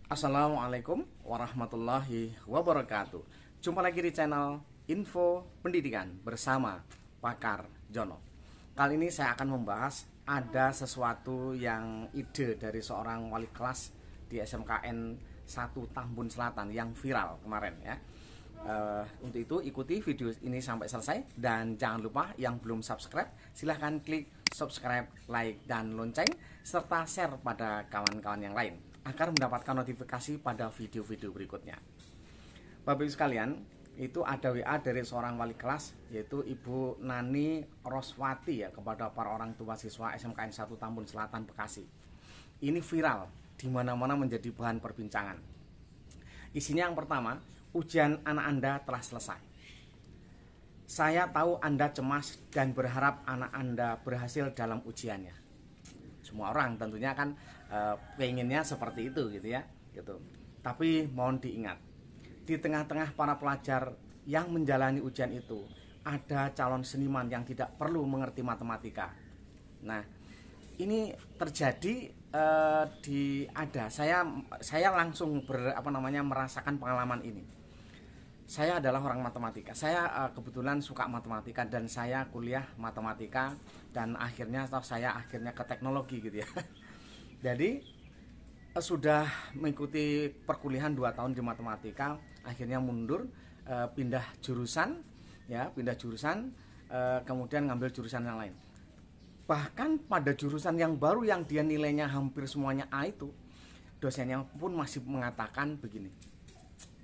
Assalamualaikum warahmatullahi wabarakatuh. Jumpa lagi di channel Info Pendidikan bersama Pakar Jono. Kali ini saya akan membahas ada sesuatu yang ide dari seorang wali kelas di SMKN 1 Tambun Selatan yang viral kemarin ya. Untuk itu ikuti video ini sampai selesai dan jangan lupa yang belum subscribe silahkan klik subscribe, like, dan lonceng serta share pada kawan-kawan yang lain agar mendapatkan notifikasi pada video-video berikutnya. Bapak Ibu sekalian, itu ada WA dari seorang wali kelas yaitu Ibu Nani Roswati ya kepada para orang tua siswa SMKN 1 Tambun Selatan Bekasi. Ini viral di mana-mana menjadi bahan perbincangan. Isinya yang pertama, ujian anak Anda telah selesai. Saya tahu Anda cemas dan berharap anak Anda berhasil dalam ujiannya. Semua orang tentunya kan pengennya seperti itu gitu ya gitu. Tapi mohon diingat, di tengah-tengah para pelajar yang menjalani ujian itu ada calon seniman yang tidak perlu mengerti matematika. Nah, ini terjadi saya langsung merasakan pengalaman ini. Saya adalah orang matematika. Saya kebetulan suka matematika dan saya kuliah matematika dan saya akhirnya ke teknologi gitu ya. Jadi sudah mengikuti perkuliahan 2 tahun di matematika, akhirnya mundur, pindah jurusan, kemudian ngambil jurusan yang lain. Bahkan pada jurusan yang baru yang dia nilainya hampir semuanya A itu, dosennya pun masih mengatakan begini,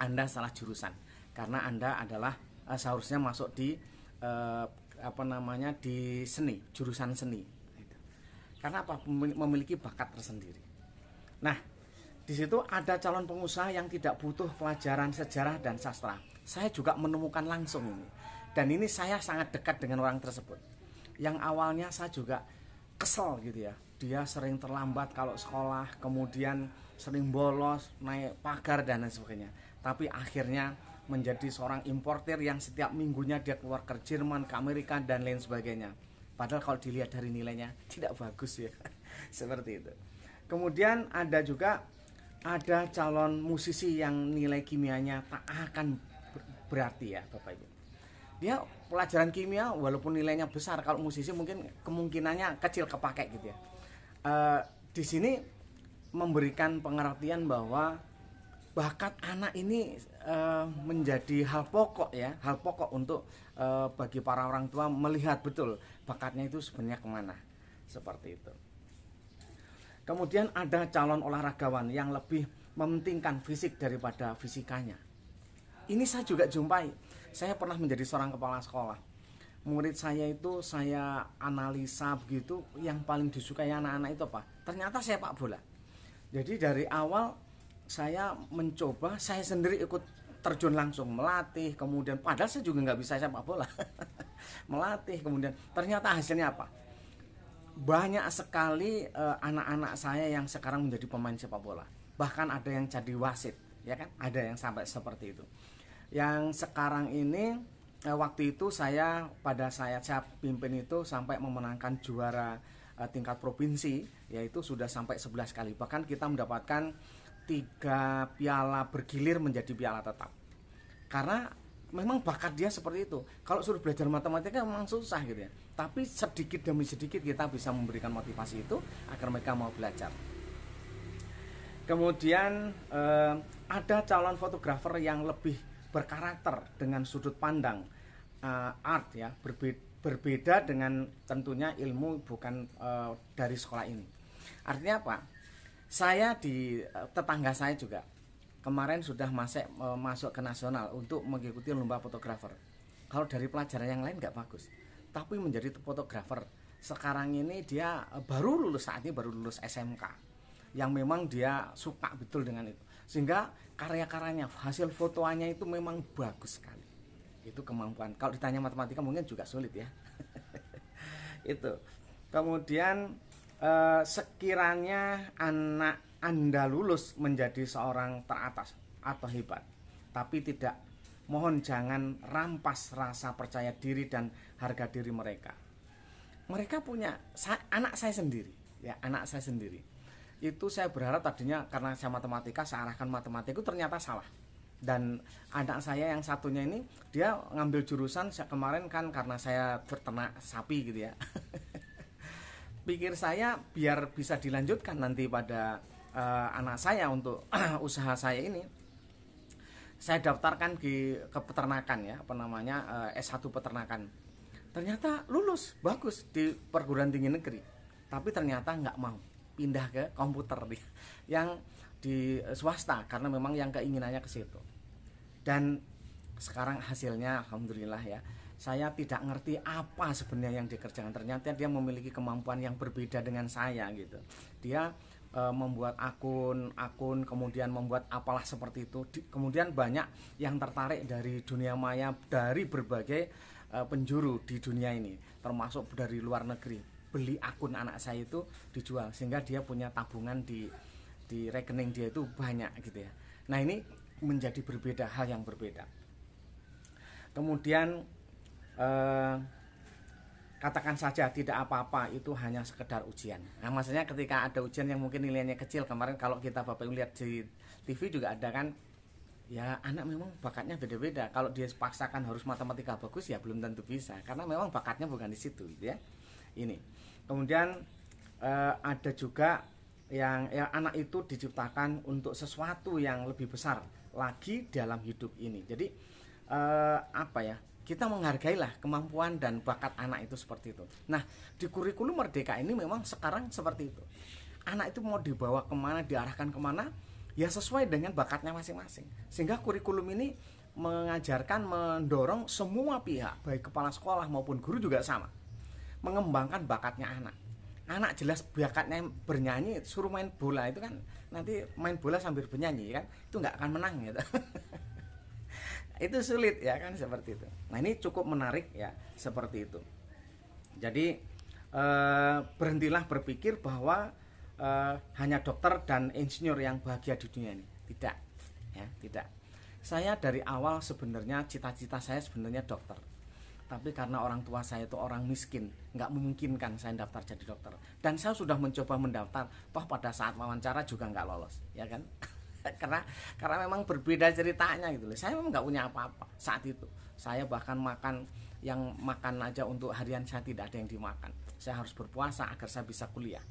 Anda salah jurusan. Karena Anda adalah seharusnya masuk di di seni, jurusan seni. Karena apa? Memiliki bakat tersendiri. Nah, di situ ada calon pengusaha yang tidak butuh pelajaran sejarah dan sastra. Saya juga menemukan langsung ini. Dan ini saya sangat dekat dengan orang tersebut. Yang awalnya saya juga kesel gitu ya. Dia sering terlambat kalau sekolah, kemudian sering bolos, naik pagar dan lain sebagainya. Tapi akhirnya menjadi seorang importir yang setiap minggunya dia keluar ke Jerman, ke Amerika dan lain sebagainya. Padahal kalau dilihat dari nilainya tidak bagus ya. Seperti itu. Kemudian ada calon musisi yang nilai kimianya tak akan berarti ya Bapak Ibu. Dia pelajaran kimia walaupun nilainya besar, kalau musisi mungkin kemungkinannya kecil kepake gitu ya. Di sini memberikan pengertian bahwa bakat anak ini menjadi hal pokok untuk bagi para orang tua melihat betul bakatnya itu sebenarnya kemana, seperti itu. Kemudian ada calon olahragawan yang lebih mementingkan fisik daripada fisikanya. Ini saya juga jumpai. Saya pernah menjadi seorang kepala sekolah. Murid saya itu saya analisa begitu, yang paling disukai anak-anak itu apa? Ternyata sepak bola. Jadi dari awal saya mencoba, saya sendiri ikut terjun langsung melatih, kemudian padahal saya juga nggak bisa sepak bola. Melatih, kemudian ternyata hasilnya apa? Banyak sekali anak-anak saya yang sekarang menjadi pemain sepak bola. Bahkan ada yang jadi wasit, ya kan? Ada yang sampai seperti itu. Yang sekarang ini waktu itu saya pimpin itu sampai memenangkan juara tingkat provinsi, yaitu sudah sampai 11 kali. Bahkan kita mendapatkan 3 piala bergilir menjadi piala tetap. Karena memang bakat dia seperti itu. Kalau suruh belajar matematika memang susah gitu ya. Tapi sedikit demi sedikit kita bisa memberikan motivasi itu agar mereka mau belajar. Kemudian ada calon fotografer yang lebih berkarakter dengan sudut pandang art ya, berbeda dengan tentunya ilmu bukan dari sekolah ini. Artinya apa? Saya tetangga saya juga kemarin sudah masuk ke nasional untuk mengikuti lomba fotografer. Kalau dari pelajaran yang lain nggak bagus, tapi menjadi fotografer. Sekarang ini dia baru lulus SMK, yang memang dia suka betul dengan itu. Sehingga karya-karyanya, hasil fotoannya itu memang bagus sekali. Itu kemampuan. Kalau ditanya matematika mungkin juga sulit ya. Itu. Kemudian sekiranya anak Anda lulus menjadi seorang teratas atau hebat, tapi mohon jangan rampas rasa percaya diri dan harga diri mereka. Mereka punya anak saya sendiri itu saya berharap tadinya karena saya matematika, saya arahkan matematika, itu ternyata salah. Dan anak saya yang satunya ini dia ngambil jurusan kemarin kan karena saya berternak sapi gitu ya. Pikir saya biar bisa dilanjutkan nanti pada anak saya untuk usaha saya ini, saya daftarkan ke peternakan ya, apa namanya, S1 peternakan. Ternyata lulus bagus di perguruan tinggi negeri, tapi ternyata nggak mau pindah ke komputer yang di swasta karena memang yang keinginannya ke situ. Dan sekarang hasilnya alhamdulillah ya, saya tidak ngerti apa sebenarnya yang dikerjakan. Ternyata dia memiliki kemampuan yang berbeda dengan saya gitu. Dia membuat akun, kemudian membuat apalah seperti itu. Kemudian banyak yang tertarik dari dunia maya, dari berbagai penjuru di dunia ini, termasuk dari luar negeri. Beli akun anak saya itu dijual sehingga dia punya tabungan di rekening dia itu banyak gitu ya. Nah, ini menjadi berbeda, hal yang berbeda. Kemudian katakan saja tidak apa-apa, itu hanya sekedar ujian. Nah, maksudnya ketika ada ujian yang mungkin nilainya kecil, kemarin kalau kita Bapak Ibu lihat di TV juga ada kan, ya anak memang bakatnya beda-beda. Kalau dia paksakan harus matematika bagus ya belum tentu bisa, karena memang bakatnya bukan di situ gitu ya. Ini. Kemudian ada juga yang ya, anak itu diciptakan untuk sesuatu yang lebih besar lagi dalam hidup ini. Jadi apa ya, kita menghargailah kemampuan dan bakat anak itu seperti itu. Nah, di kurikulum Merdeka ini memang sekarang seperti itu. Anak itu mau dibawa kemana, diarahkan kemana, ya sesuai dengan bakatnya masing-masing. Sehingga kurikulum ini mengajarkan, mendorong semua pihak, baik kepala sekolah maupun guru juga sama, mengembangkan bakatnya anak. Anak jelas bakatnya bernyanyi, suruh main bola itu kan nanti main bola sambil bernyanyi kan, itu nggak akan menang gitu. Itu sulit ya kan, seperti itu. Nah, ini cukup menarik ya, seperti itu. Jadi berhentilah berpikir bahwa hanya dokter dan insinyur yang bahagia di dunia ini. Tidak ya, tidak. Saya dari awal sebenarnya cita-cita saya sebenarnya dokter, tapi karena orang tua saya itu orang miskin, nggak memungkinkan saya daftar jadi dokter. Dan saya sudah mencoba mendaftar, toh pada saat wawancara juga nggak lolos ya kan. karena memang berbeda ceritanya gitu loh. Saya memang nggak punya apa-apa saat itu. Saya bahkan makan aja untuk harian saya tidak ada yang dimakan. Saya harus berpuasa agar saya bisa kuliah.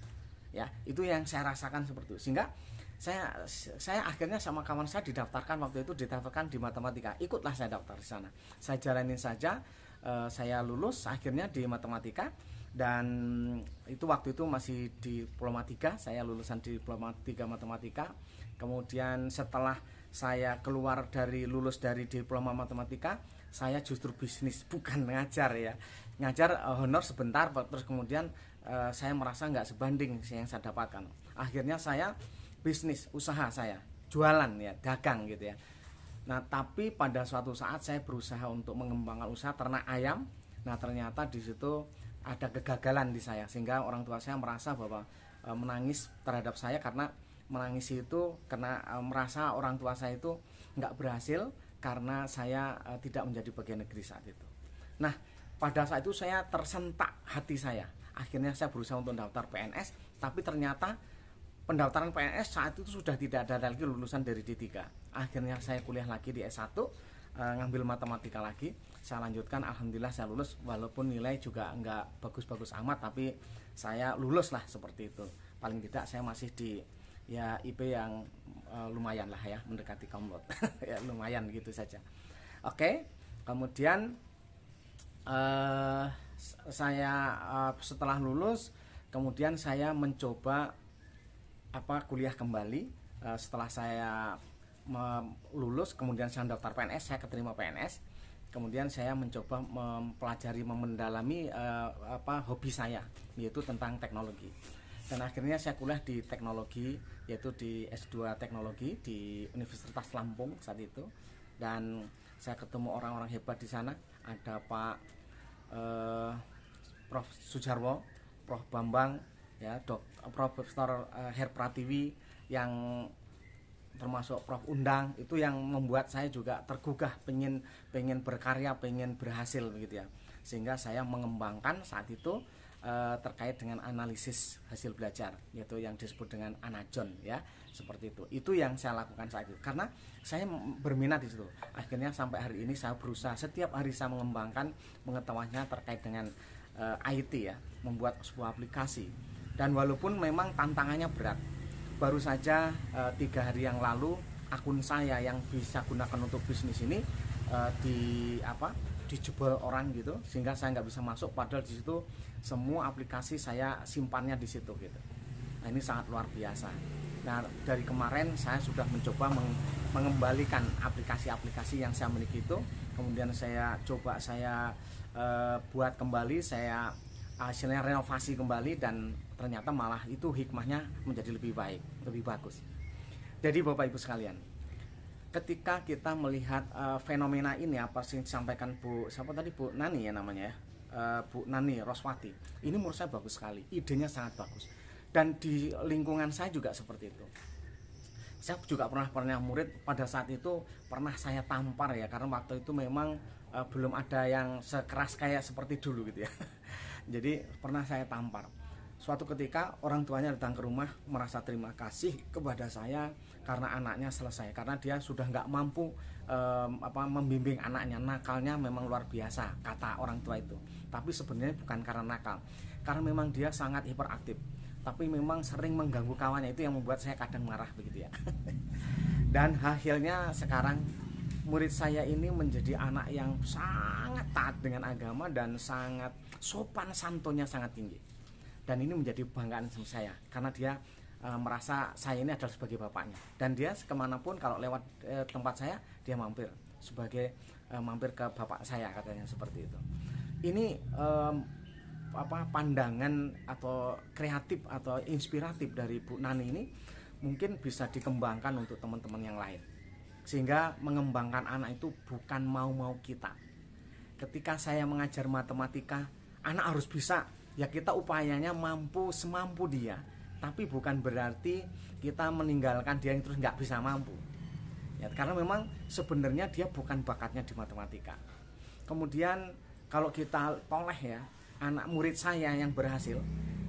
Ya, itu yang saya rasakan seperti itu. Sehingga saya akhirnya sama kawan saya didaftarkan, waktu itu didaftarkan di matematika. Ikutlah saya daftar di sana. Saya jalanin saja, saya lulus akhirnya di matematika. Dan itu waktu itu masih diploma 3, saya lulusan diploma 3 matematika. Kemudian setelah saya keluar lulus dari diploma matematika, saya justru bisnis, bukan ngajar ya. Ngajar honor sebentar, terus kemudian saya merasa nggak sebanding yang saya dapatkan. Akhirnya saya bisnis, usaha saya, jualan ya, dagang gitu ya. Nah, tapi pada suatu saat saya berusaha untuk mengembangkan usaha ternak ayam. Nah, ternyata di situ ada kegagalan di saya, sehingga orang tua saya merasa bahwa menangis terhadap saya, karena menangis itu karena merasa orang tua saya itu nggak berhasil karena saya tidak menjadi pegawai negeri saat itu. Nah, pada saat itu saya tersentak hati saya. Akhirnya saya berusaha untuk daftar PNS, tapi ternyata pendaftaran PNS saat itu sudah tidak ada lagi lulusan dari D3. Akhirnya saya kuliah lagi di S1, ngambil matematika lagi. Saya lanjutkan, alhamdulillah saya lulus, walaupun nilai juga nggak bagus-bagus amat, tapi saya lulus lah seperti itu. Paling tidak saya masih di ya IP yang lumayan lah ya, mendekati komplot. Ya lumayan gitu saja. Oke, kemudian saya setelah lulus, kemudian saya mencoba kuliah kembali. Setelah saya lulus, kemudian saya daftar PNS, saya keterima PNS. Kemudian saya mencoba mempelajari, mendalami hobi saya, yaitu tentang teknologi. Dan akhirnya saya kuliah di teknologi, yaitu di S2 teknologi di Universitas Lampung saat itu. Dan saya ketemu orang-orang hebat di sana. Ada Pak Prof. Sujarwo, Prof. Bambang, ya, Profesor Her Pratiwi, yang termasuk Prof. Undang, itu yang membuat saya juga tergugah, pengen berkarya, pengen berhasil begitu ya. Sehingga saya mengembangkan saat itu terkait dengan analisis hasil belajar, yaitu yang disebut dengan anajon ya, seperti itu. Itu yang saya lakukan saat itu karena saya berminat di situ. Akhirnya sampai hari ini saya berusaha setiap hari saya mengembangkan pengetahuannya terkait dengan IT ya, membuat sebuah aplikasi. Dan walaupun memang tantangannya berat, baru saja 3 hari yang lalu akun saya yang bisa gunakan untuk bisnis ini dijebol orang gitu, sehingga saya nggak bisa masuk, padahal di situ semua aplikasi saya simpannya di situ gitu. Nah, ini sangat luar biasa. Nah, dari kemarin saya sudah mencoba mengembalikan aplikasi-aplikasi yang saya miliki itu, kemudian saya coba buat kembali, saya hasilnya renovasi kembali, dan ternyata malah itu hikmahnya menjadi lebih baik, lebih bagus. Jadi Bapak Ibu sekalian, ketika kita melihat fenomena ini, apa sih disampaikan Bu Nani ya namanya ya, Bu Nani Roswati, ini menurut saya bagus sekali, idenya sangat bagus, dan di lingkungan saya juga seperti itu. Saya juga pernah murid, pada saat itu pernah saya tampar ya, karena waktu itu memang belum ada yang sekeras kayak seperti dulu gitu ya. Jadi pernah saya tampar. Suatu ketika orang tuanya datang ke rumah merasa terima kasih kepada saya karena anaknya selesai, karena dia sudah nggak mampu membimbing anaknya, nakalnya memang luar biasa kata orang tua itu. Tapi sebenarnya bukan karena nakal, karena memang dia sangat hiperaktif, tapi memang sering mengganggu kawannya, itu yang membuat saya kadang marah begitu ya. Dan akhirnya sekarang murid saya ini menjadi anak yang sangat taat dengan agama dan sangat sopan santunnya sangat tinggi. Dan ini menjadi kebanggaan saya karena dia merasa saya ini adalah sebagai bapaknya, dan dia kemanapun kalau lewat tempat saya dia mampir ke bapak saya, katanya seperti itu. Ini pandangan atau kreatif atau inspiratif dari Bu Nani ini mungkin bisa dikembangkan untuk teman-teman yang lain, sehingga mengembangkan anak itu bukan mau-mau kita. Ketika saya mengajar matematika, anak harus bisa, ya kita upayanya semampu dia, tapi bukan berarti kita meninggalkan dia terus nggak bisa mampu ya, karena memang sebenarnya dia bukan bakatnya di matematika. Kemudian kalau kita toleh ya, anak murid saya yang berhasil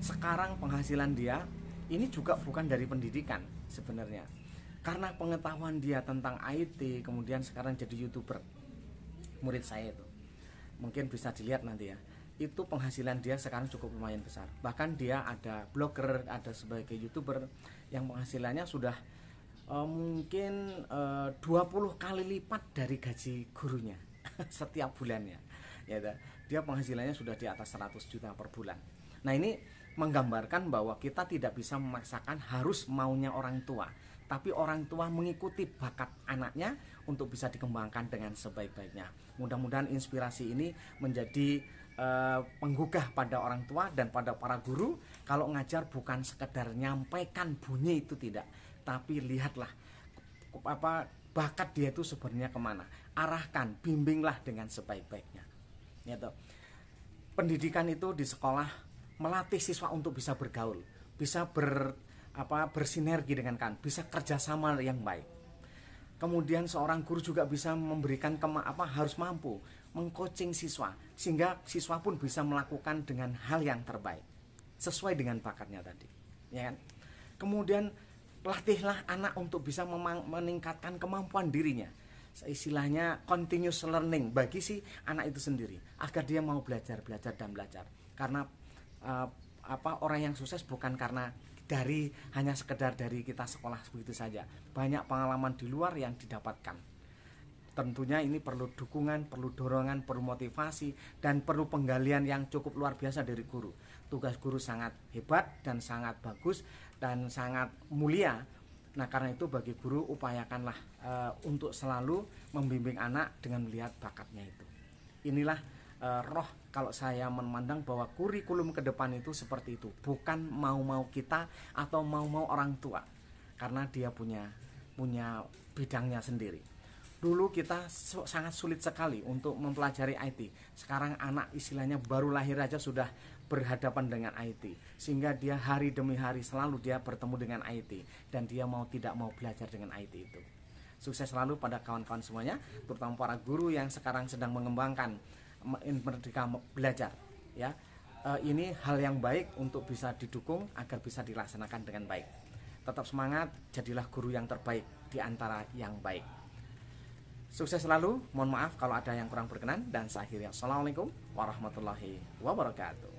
sekarang, penghasilan dia ini juga bukan dari pendidikan sebenarnya, karena pengetahuan dia tentang IT, kemudian sekarang jadi YouTuber. Murid saya itu mungkin bisa dilihat nanti ya, itu penghasilan dia sekarang cukup lumayan besar. Bahkan dia ada blogger, ada sebagai YouTuber yang penghasilannya sudah mungkin 20 kali lipat dari gaji gurunya setiap bulannya ya. Dia penghasilannya sudah di atas 100 juta per bulan. Nah, ini menggambarkan bahwa kita tidak bisa memaksakan harus maunya orang tua, tapi orang tua mengikuti bakat anaknya untuk bisa dikembangkan dengan sebaik-baiknya. Mudah-mudahan inspirasi ini menjadi penggugah pada orang tua dan pada para guru. Kalau ngajar bukan sekedar nyampaikan bunyi, itu tidak, tapi lihatlah bakat dia itu sebenarnya kemana, arahkan, bimbinglah dengan sebaik-baiknya gitu. Pendidikan itu di sekolah melatih siswa untuk bisa bergaul, bisa bersinergi dengan bisa kerjasama yang baik. Kemudian seorang guru juga bisa memberikan harus mampu mengcoaching siswa, sehingga siswa pun bisa melakukan dengan hal yang terbaik sesuai dengan bakatnya tadi ya kan? Kemudian latihlah anak untuk bisa meningkatkan kemampuan dirinya, istilahnya continuous learning bagi si anak itu sendiri, agar dia mau belajar. Karena orang yang sukses bukan karena hanya sekedar dari kita sekolah begitu saja, banyak pengalaman di luar yang didapatkan. Tentunya ini perlu dukungan, perlu dorongan, perlu motivasi, dan perlu penggalian yang cukup luar biasa dari guru. Tugas guru sangat hebat dan sangat bagus dan sangat mulia. Nah, karena itu bagi guru upayakanlah untuk selalu membimbing anak dengan melihat bakatnya itu. Inilah roh kalau saya memandang bahwa kurikulum ke depan itu seperti itu, bukan mau-mau kita atau mau-mau orang tua, karena dia punya bidangnya sendiri. Dulu kita sangat sulit sekali untuk mempelajari IT. Sekarang anak istilahnya baru lahir aja sudah berhadapan dengan IT, sehingga dia hari demi hari selalu dia bertemu dengan IT, dan dia tidak mau belajar dengan IT itu. Sukses selalu pada kawan-kawan semuanya, terutama para guru yang sekarang sedang mengembangkan Merdeka Belajar ya. ini hal yang baik untuk bisa didukung agar bisa dilaksanakan dengan baik. Tetap semangat, jadilah guru yang terbaik di antara yang baik. Sukses selalu, mohon maaf kalau ada yang kurang berkenan, dan saya akhiri. Assalamualaikum warahmatullahi wabarakatuh.